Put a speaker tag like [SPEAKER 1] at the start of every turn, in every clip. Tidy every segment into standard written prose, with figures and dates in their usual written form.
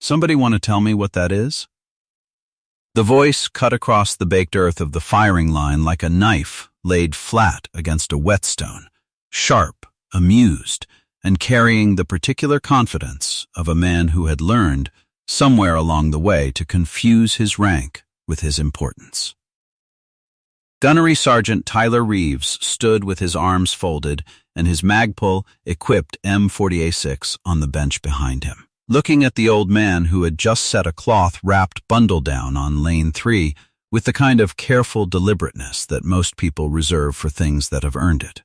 [SPEAKER 1] Somebody want to tell me what that is? The voice cut across the baked earth of the firing line like a knife laid flat against a whetstone, sharp, amused, and carrying the particular confidence of a man who had learned, somewhere along the way, to confuse his rank with his importance. Gunnery Sergeant Tyler Reeves stood with his arms folded and his Magpul-equipped M40A6 on the bench behind him, looking at the old man who had just set a cloth-wrapped bundle down on lane 3 with the kind of careful deliberateness that most people reserve for things that have earned it.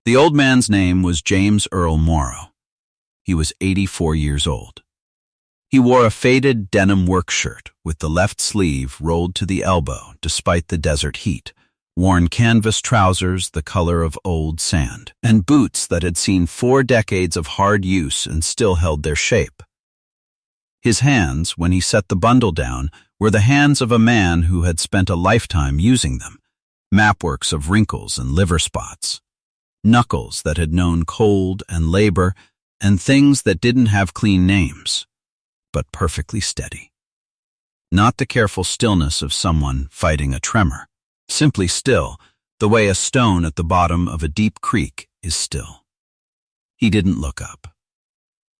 [SPEAKER 1] The old man's name was James Earl Morrow. He was 84 years old. He wore a faded denim work shirt with the left sleeve rolled to the elbow despite the desert heat, worn canvas trousers the color of old sand, and boots that had seen 4 decades of hard use and still held their shape. His hands, when he set the bundle down, were the hands of a man who had spent a lifetime using them, mapworks of wrinkles and liver spots, knuckles that had known cold and labor, and things that didn't have clean names, but perfectly steady. Not the careful stillness of someone fighting a tremor, simply still, the way a stone at the bottom of a deep creek is still. He didn't look up.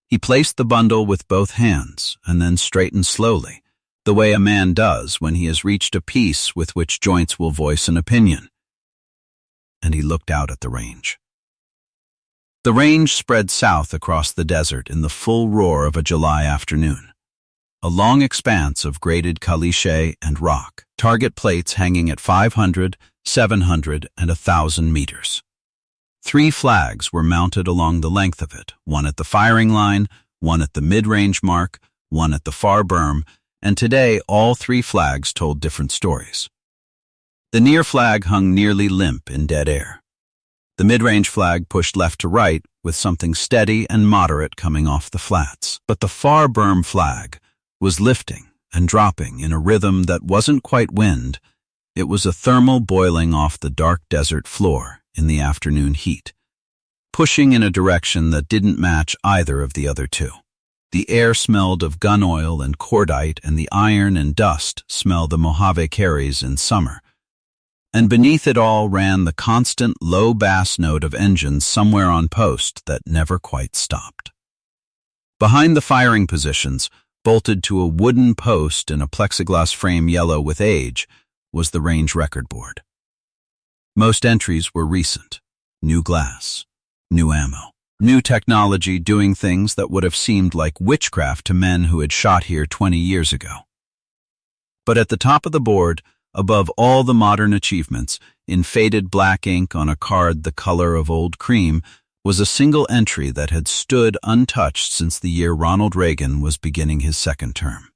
[SPEAKER 1] He placed the bundle with both hands and then straightened slowly, the way a man does when he has reached a peace with which joints will voice an opinion. And he looked out at the range. The range spread south across the desert in the full roar of a July afternoon. A long expanse of graded caliche and rock, target plates hanging at 500, 700, and 1,000 meters. 3 flags were mounted along the length of it, one at the firing line, one at the mid-range mark, one at the far berm, and today all 3 flags told different stories. The near flag hung nearly limp in dead air. The mid-range flag pushed left to right with something steady and moderate coming off the flats. But the far berm flag was lifting and dropping in a rhythm that wasn't quite wind. It was a thermal boiling off the dark desert floor in the afternoon heat, pushing in a direction that didn't match either of the other 2. The air smelled of gun oil and cordite, and the iron and dust smelled the Mojave carries in summer. And beneath it all ran the constant low bass note of engines somewhere on post that never quite stopped. Behind the firing positions, bolted to a wooden post in a plexiglass frame yellow with age, was the range record board. Most entries were recent: new glass, new ammo, new technology doing things that would have seemed like witchcraft to men who had shot here 20 years ago. But at the top of the board, above all the modern achievements, in faded black ink on a card the color of old cream, was a single entry that had stood untouched since the year Ronald Reagan was beginning his 2nd term.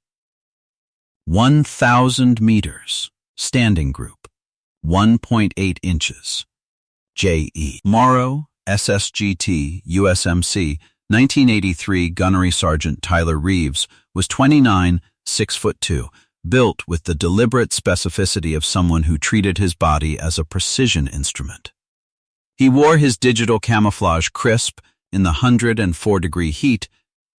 [SPEAKER 1] 1,000 meters, standing group, 1.8 inches. J.E. Morrow, SSGT, USMC, 1983 Gunnery Sergeant Tyler Reeves was 29, 6'2", built with the deliberate specificity of someone who treated his body as a precision instrument. He wore his digital camouflage crisp in the 104-degree heat,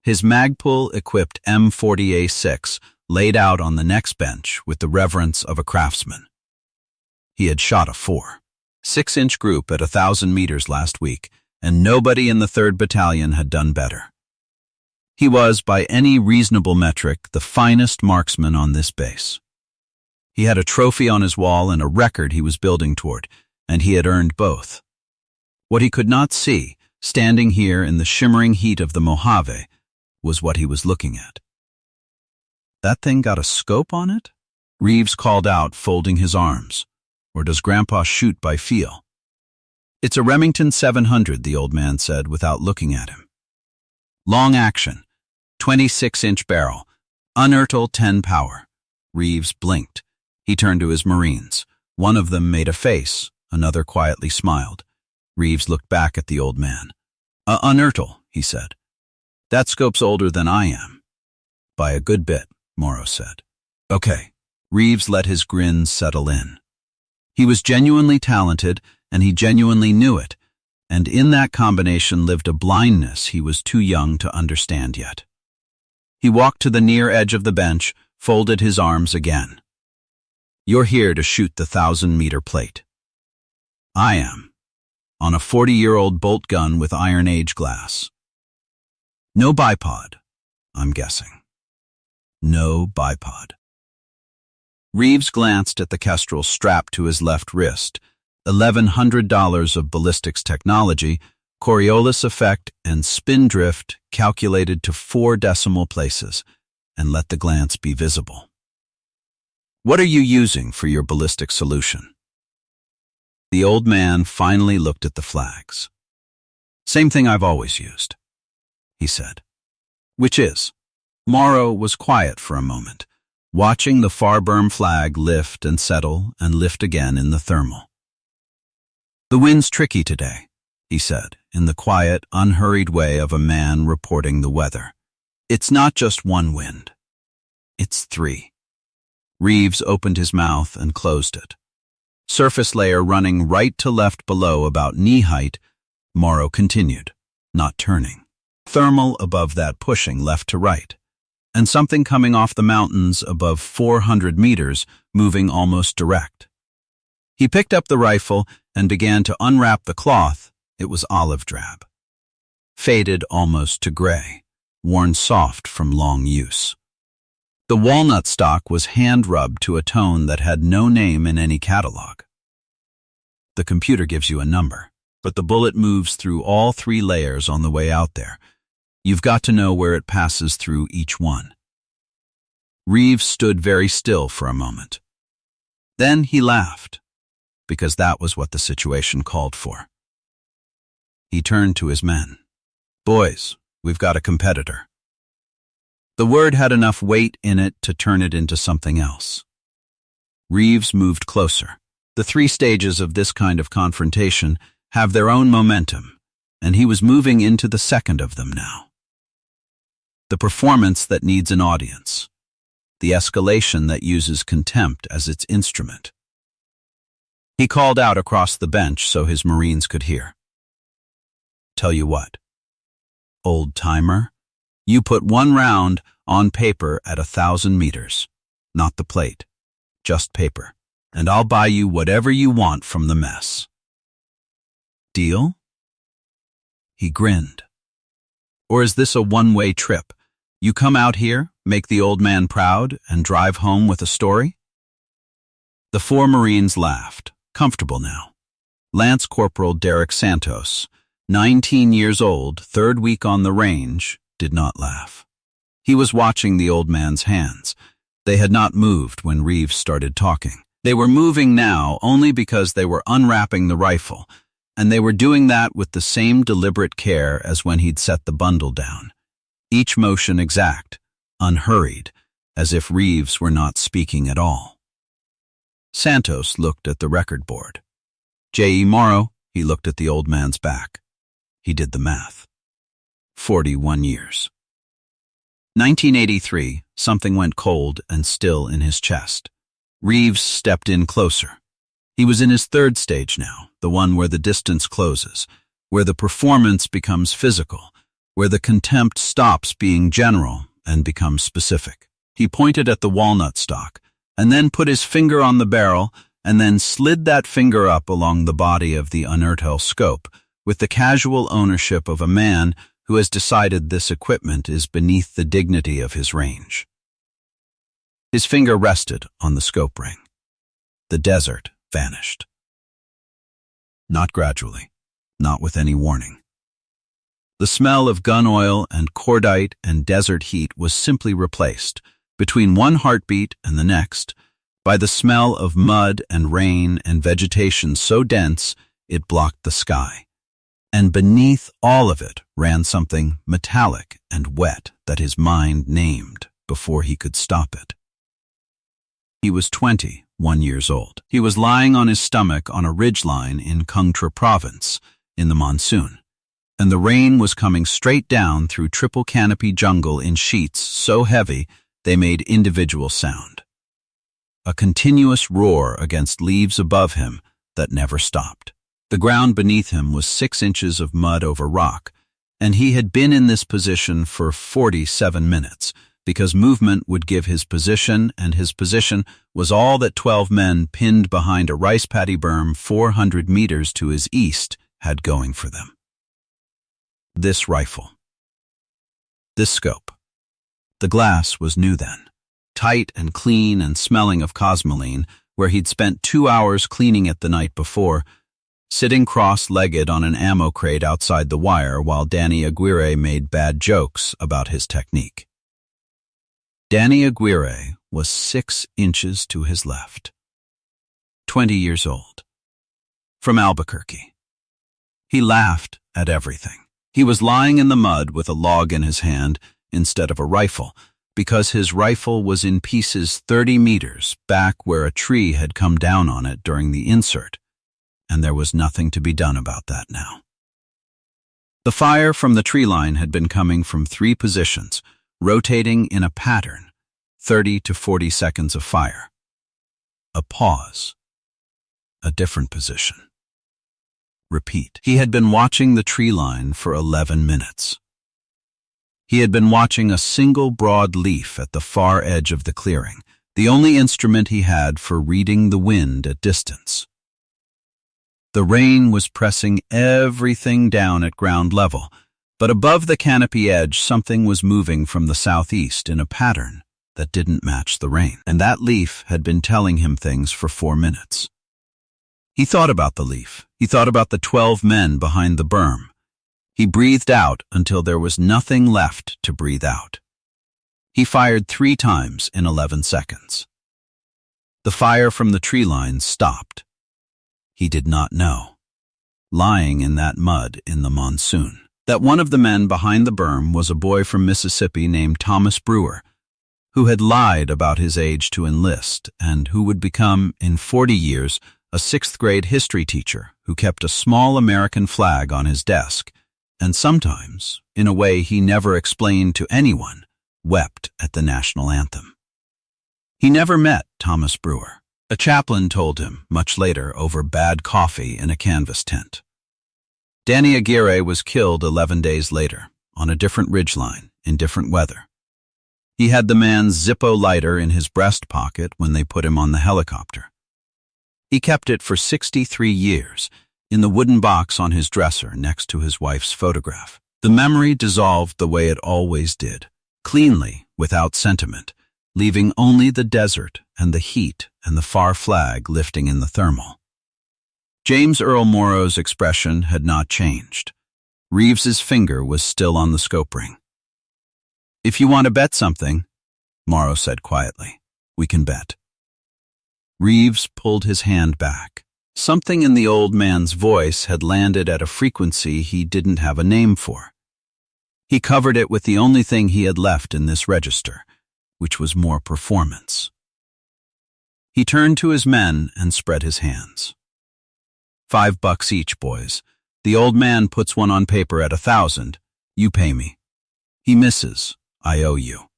[SPEAKER 1] his Magpul-equipped M40A6 laid out on the next bench with the reverence of a craftsman. He had shot a 4.6-inch group at 1,000 meters last week, and nobody in the 3rd Battalion had done better. He was, by any reasonable metric, the finest marksman on this base. He had a trophy on his wall and a record he was building toward, and he had earned both. What he could not see, standing here in the shimmering heat of the Mojave, was what he was looking at. "That thing got a scope on it?" Reeves called out, folding his arms. "Or does Grandpa shoot by feel?" "It's a Remington 700, the old man said without looking at him. "Long action. 26-inch barrel. Unertl 10 power." Reeves blinked. He turned to his Marines. One of them made a face, another quietly smiled. Reeves looked back at the old man. Unertl," he said. "That scope's older than I am." "By a good bit," Morrow said. "Okay." Reeves let his grin settle in. He was genuinely talented, and he genuinely knew it, and in that combination lived a blindness he was too young to understand yet. He walked to the near edge of the bench, folded his arms again. You're here to shoot the 1,000-meter plate. I am. On a 40-year-old bolt gun with Iron Age glass. No bipod, I'm guessing. No bipod. Reeves glanced at the Kestrel strapped to his left wrist. $1,100 of ballistics technology, Coriolis effect, and spin drift calculated to 4 decimal places, and let the glance be visible. What are you using for your ballistic solution? The old man finally looked at the flags. Same thing I've always used, he said. Which is? Morrow was quiet for a moment, watching the Farberm flag lift and settle and lift again in the thermal. The wind's tricky today, he said, in the quiet, unhurried way of a man reporting the weather. It's not just one wind. It's 3. Reeves opened his mouth and closed it. Surface layer running right to left below about knee height, Morrow continued, not turning. Thermal above that pushing left to right, and something coming off the mountains above 400 meters, moving almost direct. He picked up the rifle and began to unwrap the cloth. It was olive drab, faded almost to gray, worn soft from long use. The walnut stock was hand-rubbed to a tone that had no name in any catalog. The computer gives you a number, but the bullet moves through all 3 layers on the way out there. You've got to know where it passes through each one. Reeves stood very still for a moment. Then he laughed, because that was what the situation called for. He turned to his men. Boys, we've got a competitor. The word had enough weight in it to turn it into something else. Reeves moved closer. The 3 stages of this kind of confrontation have their own momentum, and he was moving into the second of them now. The performance that needs an audience. The escalation that uses contempt as its instrument. He called out across the bench so his Marines could hear. Tell you what, old timer, you put 1 round on paper at 1,000 meters, not the plate, just paper, and I'll buy you whatever you want from the mess. Deal? He grinned. Or is this a one-way trip? You come out here, make the old man proud, and drive home with a story? The 4 Marines laughed, comfortable now. Lance Corporal Derek Santos, 19 years old, 3rd week on the range, did not laugh. He was watching the old man's hands. They had not moved when Reeves started talking. They were moving now only because they were unwrapping the rifle, and they were doing that with the same deliberate care as when he'd set the bundle down. Each motion exact, unhurried, as if Reeves were not speaking at all. Santos looked at the record board. J.E. Morrow, he looked at the old man's back. He did the math. 41 years. 1983, something went cold and still in his chest. Reeves stepped in closer. He was in his 3rd stage now, the one where the distance closes, where the performance becomes physical, where the contempt stops being general and becomes specific. He pointed at the walnut stock, and then put his finger on the barrel, and then slid that finger up along the body of the unertel scope, with the casual ownership of a man who has decided this equipment is beneath the dignity of his range. His finger rested on the scope ring. The desert vanished. Not gradually, not with any warning. The smell of gun oil and cordite and desert heat was simply replaced, between one heartbeat and the next, by the smell of mud and rain and vegetation so dense it blocked the sky. And beneath all of it ran something metallic and wet that his mind named before he could stop it. He was 21 years old. He was lying on his stomach on a ridgeline in Cung Tra province in the monsoon, and the rain was coming straight down through triple canopy jungle in sheets so heavy they made individual sound. A continuous roar against leaves above him that never stopped. The ground beneath him was 6 inches of mud over rock, and he had been in this position for 47 minutes, because movement would give his position, and his position was all that 12 men pinned behind a rice paddy berm 400 meters to his east had going for them. This rifle. This scope. The glass was new then, tight and clean and smelling of cosmoline, where he'd spent 2 hours cleaning it the night before, sitting cross-legged on an ammo crate outside the wire while Danny Aguirre made bad jokes about his technique. Danny Aguirre was 6 inches to his left. 20 years old. From Albuquerque. He laughed at everything. He was lying in the mud with a log in his hand instead of a rifle, because his rifle was in pieces 30 meters back where a tree had come down on it during the insert, and there was nothing to be done about that now. The fire from the tree line had been coming from 3 positions, rotating in a pattern, 30 to 40 seconds of fire. A pause. A different position. Repeat. He had been watching the tree line for 11 minutes. He had been watching a single broad leaf at the far edge of the clearing, the only instrument he had for reading the wind at distance. The rain was pressing everything down at ground level, but above the canopy edge something was moving from the southeast in a pattern that didn't match the rain, and that leaf had been telling him things for 4 minutes. He thought about the leaf. He thought about the 12 men behind the berm. He breathed out until there was nothing left to breathe out. He fired 3 times in 11 seconds. The fire from the tree line stopped. He did not know, lying in that mud in the monsoon, that one of the men behind the berm was a boy from Mississippi named Thomas Brewer, who had lied about his age to enlist and who would become, in 40 years, a 6th-grade history teacher who kept a small American flag on his desk and sometimes, in a way he never explained to anyone, wept at the national anthem. He never met Thomas Brewer. A chaplain told him, much later, over bad coffee in a canvas tent. Danny Aguirre was killed 11 days later, on a different ridgeline, in different weather. He had the man's Zippo lighter in his breast pocket when they put him on the helicopter. He kept it for 63 years, in the wooden box on his dresser next to his wife's photograph. The memory dissolved the way it always did, cleanly, without sentiment, leaving only the desert and the heat and the far flag lifting in the thermal. James Earl Morrow's expression had not changed. Reeves's finger was still on the scope ring. "If you want to bet something," Morrow said quietly, "we can bet." Reeves pulled his hand back. Something in the old man's voice had landed at a frequency he didn't have a name for. He covered it with the only thing he had left in this register, which was more performance. He turned to his men and spread his hands. $5 each, boys. The old man puts one on paper at 1,000. You pay me. He misses. I owe you.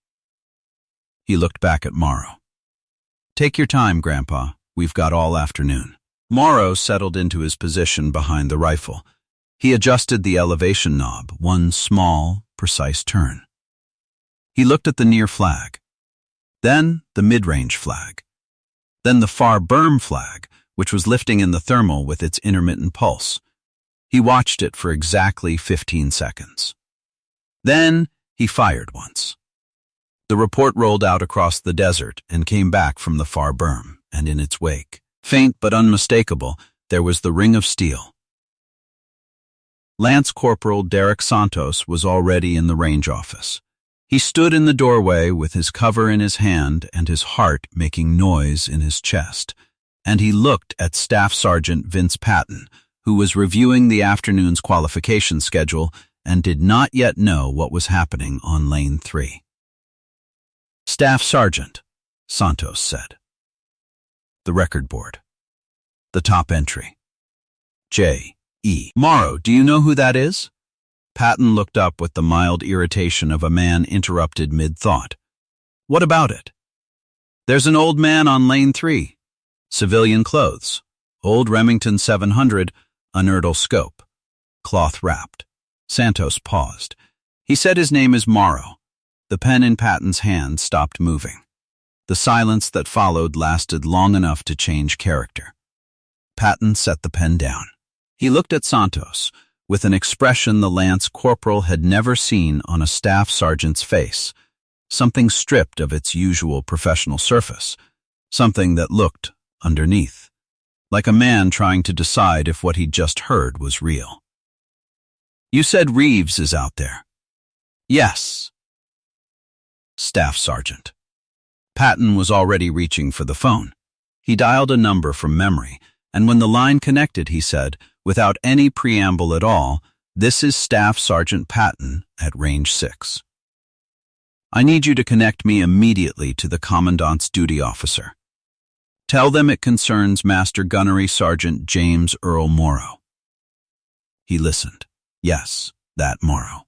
[SPEAKER 1] He looked back at Morrow. Take your time, Grandpa. We've got all afternoon. Morrow settled into his position behind the rifle. He adjusted the elevation knob, one small, precise turn. He looked at the near flag, then the mid-range flag, then the far berm flag, which was lifting in the thermal with its intermittent pulse. He watched it for exactly 15 seconds. Then he fired once. The report rolled out across the desert and came back from the far berm, and in its wake, faint but unmistakable, there was the ring of steel. Lance Corporal Derek Santos was already in the range office. He stood in the doorway with his cover in his hand and his heart making noise in his chest, and he looked at Staff Sergeant Vince Patton, who was reviewing the afternoon's qualification schedule and did not yet know what was happening on Lane 3. "Staff Sergeant," Santos said. The record board. The top entry. J.E. Morrow, do you know who that is? Patton looked up with the mild irritation of a man interrupted mid-thought. What about it? There's an old man on Lane 3. Civilian clothes. Old Remington 700, Unertl scope. Cloth wrapped. Santos paused. He said his name is Morrow. The pen in Patton's hand stopped moving. The silence that followed lasted long enough to change character. Patton set the pen down. He looked at Santos with an expression the lance corporal had never seen on a staff sergeant's face, something stripped of its usual professional surface, something that looked underneath, like a man trying to decide if what he'd just heard was real. "You said Reeves is out there." "Yes." Staff Sergeant. Patton was already reaching for the phone. He dialed a number from memory, and when the line connected, he said, without any preamble at all, "This is Staff Sergeant Patton at Range 6. I need you to connect me immediately to the Commandant's duty officer. Tell them it concerns Master Gunnery Sergeant James Earl Morrow." He listened. Yes, that Morrow.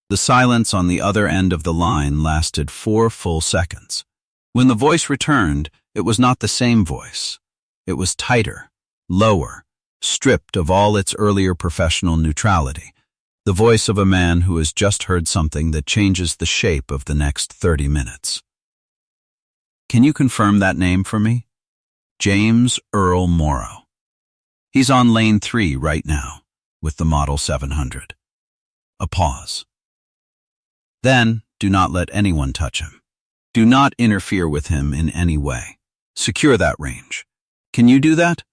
[SPEAKER 1] The silence on the other end of the line lasted 4 full seconds. When the voice returned, it was not the same voice. It was tighter, lower, stripped of all its earlier professional neutrality, the voice of a man who has just heard something that changes the shape of the next 30 minutes. "Can you confirm that name for me?" "James Earl Morrow. He's on lane 3 right now, with the Model 700. A pause. "Then, do not let anyone touch him. Do not interfere with him in any way. Secure that range. Can you do that?"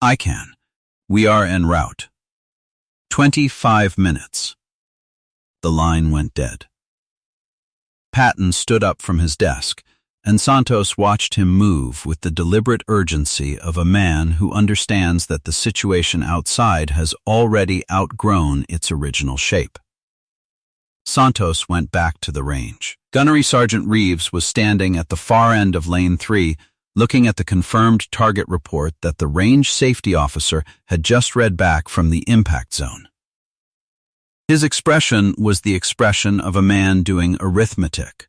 [SPEAKER 1] "I can. We are en route." 25 minutes. The line went dead. Patton stood up from his desk, and Santos watched him move with the deliberate urgency of a man who understands that the situation outside has already outgrown its original shape. Santos went back to the range. Gunnery Sergeant Reeves was standing at the far end of Lane 3, looking at the confirmed target report that the range safety officer had just read back from the impact zone. His expression was the expression of a man doing arithmetic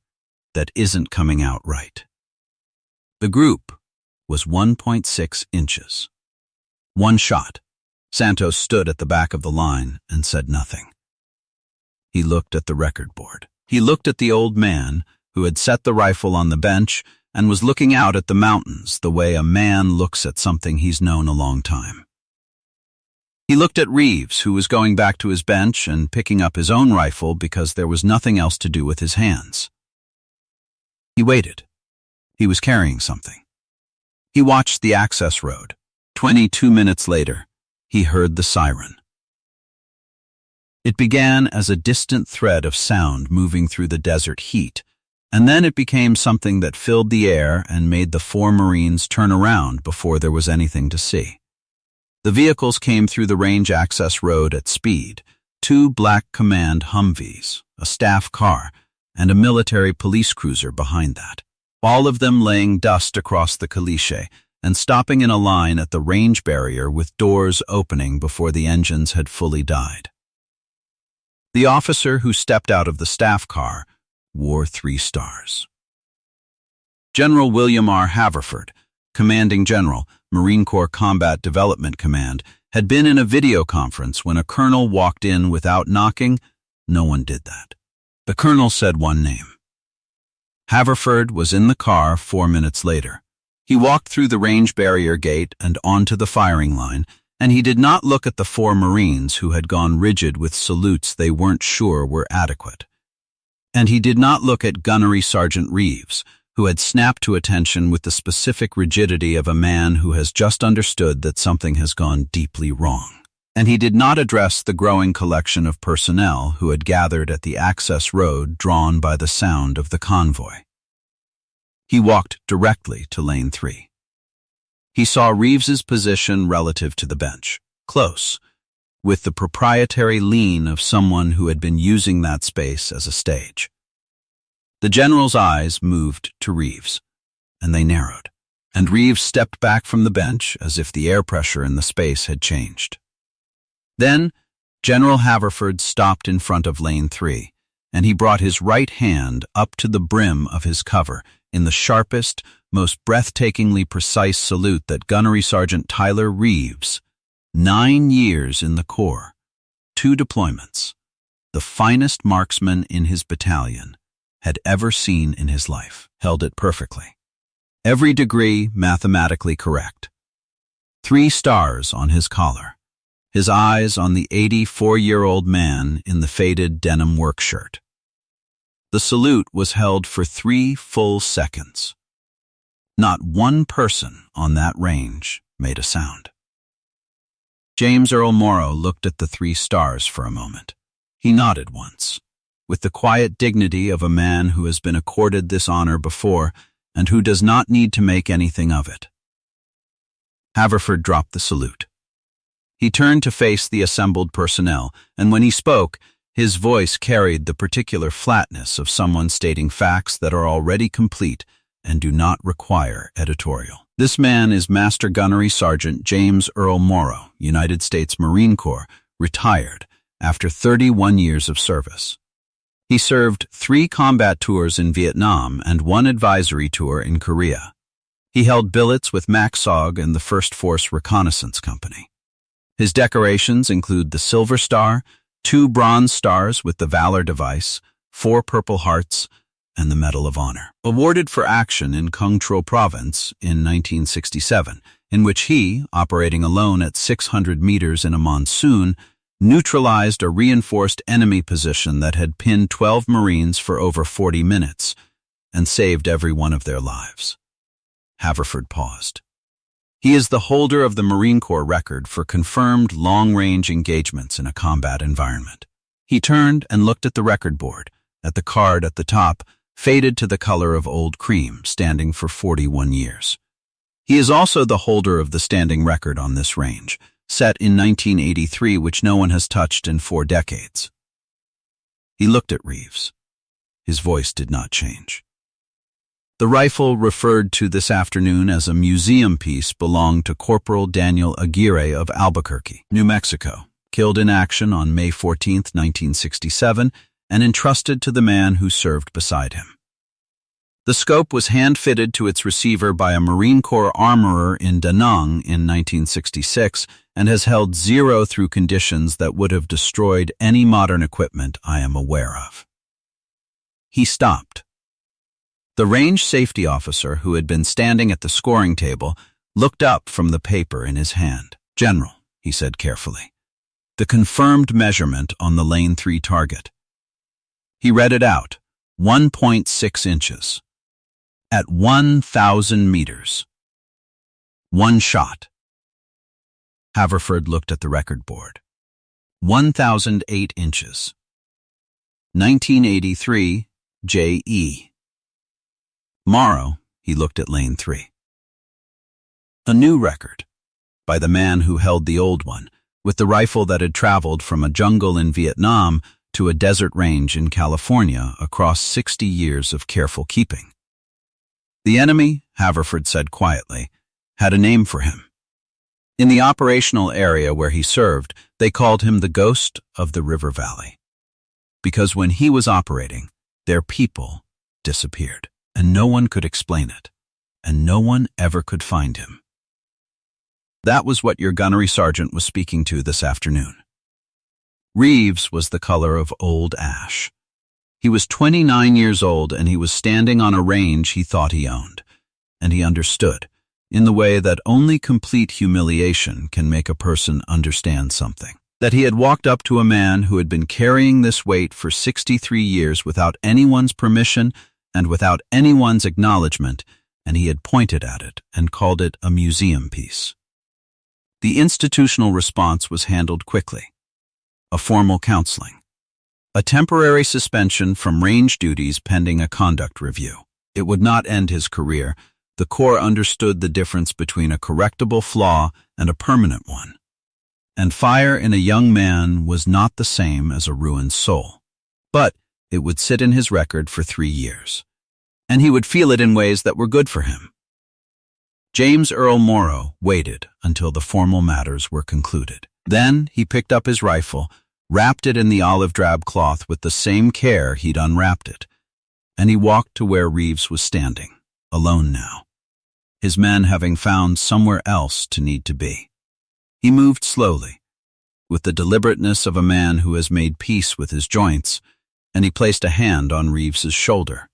[SPEAKER 1] that isn't coming out right. The group was 1.6 inches. One shot. Santos stood at the back of the line and said nothing. He looked at the record board. He looked at the old man who had set the rifle on the bench and was looking out at the mountains the way a man looks at something he's known a long time. He looked at Reeves, who was going back to his bench and picking up his own rifle because there was nothing else to do with his hands. He waited. He was carrying something. He watched the access road. 22 minutes later, he heard the siren. It began as a distant thread of sound moving through the desert heat, and then it became something that filled the air and made the 4 Marines turn around before there was anything to see. The vehicles came through the range access road at speed, 2 black command Humvees, a staff car, and a military police cruiser behind that, all of them laying dust across the caliche and stopping in a line at the range barrier with doors opening before the engines had fully died. The officer who stepped out of the staff car wore 3 stars. General William R. Haverford, Commanding General, Marine Corps Combat Development Command, had been in a video conference when a colonel walked in without knocking. No one did that. The colonel said one name. Haverford was in the car 4 minutes later. He walked through the range barrier gate and onto the firing line, and he did not look at the 4 Marines who had gone rigid with salutes they weren't sure were adequate. And he did not look at Gunnery Sergeant Reeves, who had snapped to attention with the specific rigidity of a man who has just understood that something has gone deeply wrong. And he did not address the growing collection of personnel who had gathered at the access road drawn by the sound of the convoy. He walked directly to Lane 3. He saw Reeves's position relative to the bench, close, with the proprietary lean of someone who had been using that space as a stage. The general's eyes moved to Reeves, and they narrowed, and Reeves stepped back from the bench as if the air pressure in the space had changed. Then, General Haverford stopped in front of Lane 3, and he brought his right hand up to the brim of his cover in the sharpest, most breathtakingly precise salute that Gunnery Sergeant Tyler Reeves, 9 years in the Corps, 2 deployments, the finest marksman in his battalion, had ever seen in his life. Held it perfectly. Every degree mathematically correct. 3 stars on his collar. His eyes on the 84-year-old man in the faded denim work shirt. The salute was held for 3 full seconds. Not one person on that range made a sound. James Earl Morrow looked at the 3 stars for a moment. He nodded once, with the quiet dignity of a man who has been accorded this honor before and who does not need to make anything of it. Haverford dropped the salute. He turned to face the assembled personnel, and when he spoke, his voice carried the particular flatness of someone stating facts that are already complete and do not require editorial. This man is Master Gunnery Sergeant James Earl Morrow, United States Marine Corps, retired after 31 years of service. He served 3 combat tours in Vietnam and 1 advisory tour in Korea. He held billets with MACSOG and the 1st Force Reconnaissance Company. His decorations include the Silver Star, 2 Bronze Stars with the Valor Device, 4 Purple Hearts, and the Medal of Honor. Awarded for action in Quang Tro Province in 1967, in which he, operating alone at 600 meters in a monsoon, neutralized a reinforced enemy position that had pinned 12 Marines for over 40 minutes and saved every one of their lives. Haverford paused. He is the holder of the Marine Corps record for confirmed long-range engagements in a combat environment. He turned and looked at the record board, at the card at the top, faded to the color of old cream, standing for 41 years. He is also the holder of the standing record on this range, set in 1983, which no one has touched in 4 decades. He looked at Reeves. His voice did not change. The rifle referred to this afternoon as a museum piece belonged to Corporal Daniel Aguirre of Albuquerque, New Mexico, killed in action on May 14, 1967, and entrusted to the man who served beside him. The scope was hand-fitted to its receiver by a Marine Corps armorer in Da Nang in 1966 and has held 0 through conditions that would have destroyed any modern equipment I am aware of. He stopped. The range safety officer, who had been standing at the scoring table, looked up from the paper in his hand. "General," he said carefully, "the confirmed measurement on the Lane 3 target." He read it out, 1.6 inches. At 1,000 meters. 1 shot. Haverford looked at the record board. 1,008 inches. 1983, J.E. Morrow, he looked at Lane 3. A new record, by the man who held the old one, with the rifle that had traveled from a jungle in Vietnam to a desert range in California across 60 years of careful keeping. The enemy, Haverford said quietly, had a name for him. In the operational area where he served, they called him the Ghost of the River Valley. Because when he was operating, their people disappeared, and no one could explain it, and no one ever could find him. That was what your gunnery sergeant was speaking to this afternoon. Reeves was the color of old ash. He was 29 years old, and he was standing on a range he thought he owned, and he understood, in the way that only complete humiliation can make a person understand something, that he had walked up to a man who had been carrying this weight for 63 years without anyone's permission and without anyone's acknowledgement, and he had pointed at it and called it a museum piece. The institutional response was handled quickly. A formal counseling. A temporary suspension from range duties pending a conduct review. It would not end his career. The Corps understood the difference between a correctable flaw and a permanent one. And fire in a young man was not the same as a ruined soul. But it would sit in his record for 3 years. And he would feel it in ways that were good for him. James Earl Morrow waited until the formal matters were concluded. Then he picked up his rifle, wrapped it in the olive drab cloth with the same care he'd unwrapped it, and he walked to where Reeves was standing, alone now, his men having found somewhere else to need to be. He moved slowly, with the deliberateness of a man who has made peace with his joints, and he placed a hand on Reeves's shoulder.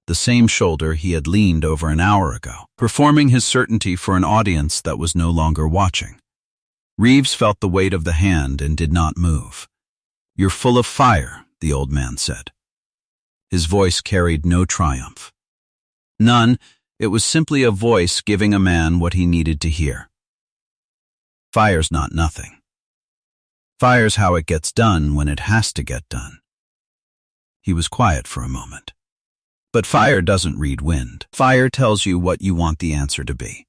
[SPEAKER 1] The same shoulder he had leaned over an hour ago, performing his certainty for an audience that was no longer watching. Reeves felt the weight of the hand and did not move. "You're full of fire," the old man said. His voice carried no triumph. None, it was simply a voice giving a man what he needed to hear. Fire's not nothing. Fire's how it gets done when it has to get done. He was quiet for a moment. But fire doesn't read wind. Fire tells you what you want the answer to be.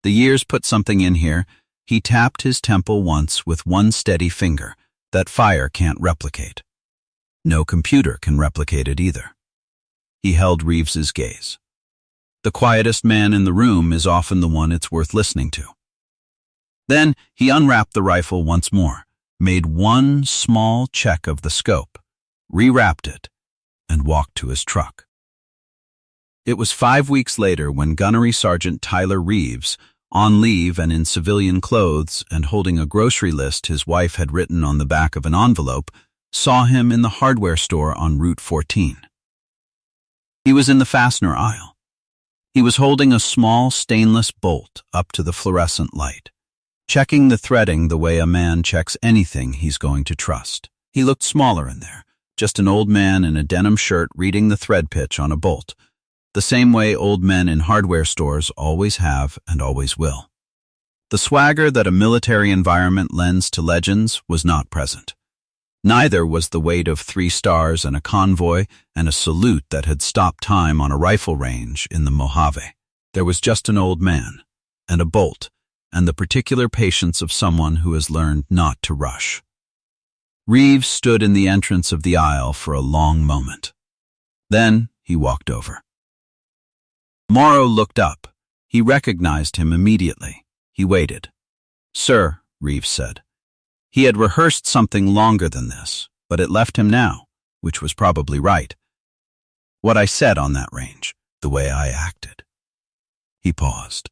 [SPEAKER 1] The years put something in here. He tapped his temple once with one steady finger that fire can't replicate. No computer can replicate it either. He held Reeves's gaze. The quietest man in the room is often the one it's worth listening to. Then he unwrapped the rifle once more, made one small check of the scope, rewrapped it, and walked to his truck. It was 5 weeks later when Gunnery Sergeant Tyler Reeves, on leave and in civilian clothes and holding a grocery list his wife had written on the back of an envelope, saw him in the hardware store on Route 14. He was in the fastener aisle. He was holding a small stainless bolt up to the fluorescent light, checking the threading the way a man checks anything he's going to trust. He looked smaller in there, just an old man in a denim shirt reading the thread pitch on a bolt, the same way old men in hardware stores always have and always will. The swagger that a military environment lends to legends was not present. Neither was the weight of 3 stars and a convoy and a salute that had stopped time on a rifle range in the Mojave. There was just an old man, and a bolt, and the particular patience of someone who has learned not to rush. Reeves stood in the entrance of the aisle for a long moment. Then he walked over. Morrow looked up. He recognized him immediately. He waited. "Sir," Reeves said. He had rehearsed something longer than this, but it left him now, which was probably right. "What I said on that range, the way I acted." He paused.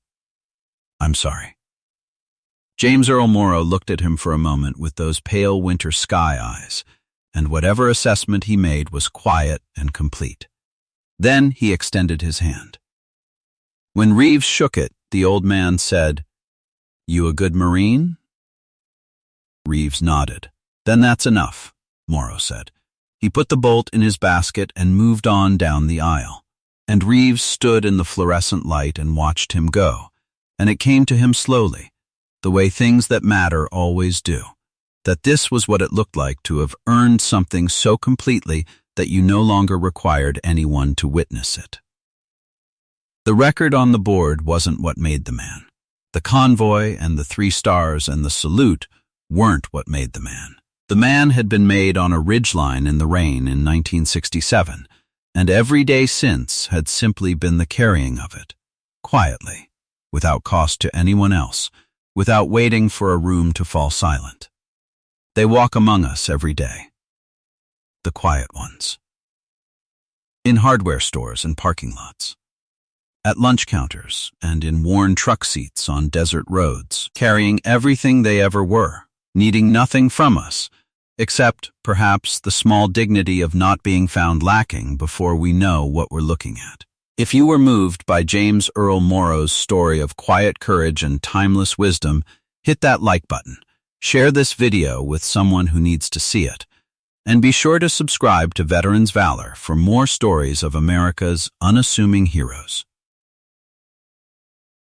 [SPEAKER 1] "I'm sorry." James Earl Morrow looked at him for a moment with those pale winter sky eyes, and whatever assessment he made was quiet and complete. Then he extended his hand. When Reeves shook it, the old man said, "You a good Marine?" Reeves nodded. "Then that's enough," Morrow said. He put the bolt in his basket and moved on down the aisle. And Reeves stood in the fluorescent light and watched him go. And it came to him slowly, the way things that matter always do, that this was what it looked like to have earned something so completely that you no longer required anyone to witness it. The record on the board wasn't what made the man. The convoy and the 3 stars and the salute weren't what made the man. The man had been made on a ridgeline in the rain in 1967, and every day since had simply been the carrying of it, quietly, without cost to anyone else, without waiting for a room to fall silent. They walk among us every day. The quiet ones. In hardware stores and parking lots. At lunch counters and in worn truck seats on desert roads, carrying everything they ever were, needing nothing from us, except, perhaps, the small dignity of not being found lacking before we know what we're looking at. If you were moved by James Earl Morrow's story of quiet courage and timeless wisdom, hit that like button, share this video with someone who needs to see it, and be sure to subscribe to Veterans Valor for more stories of America's unassuming heroes.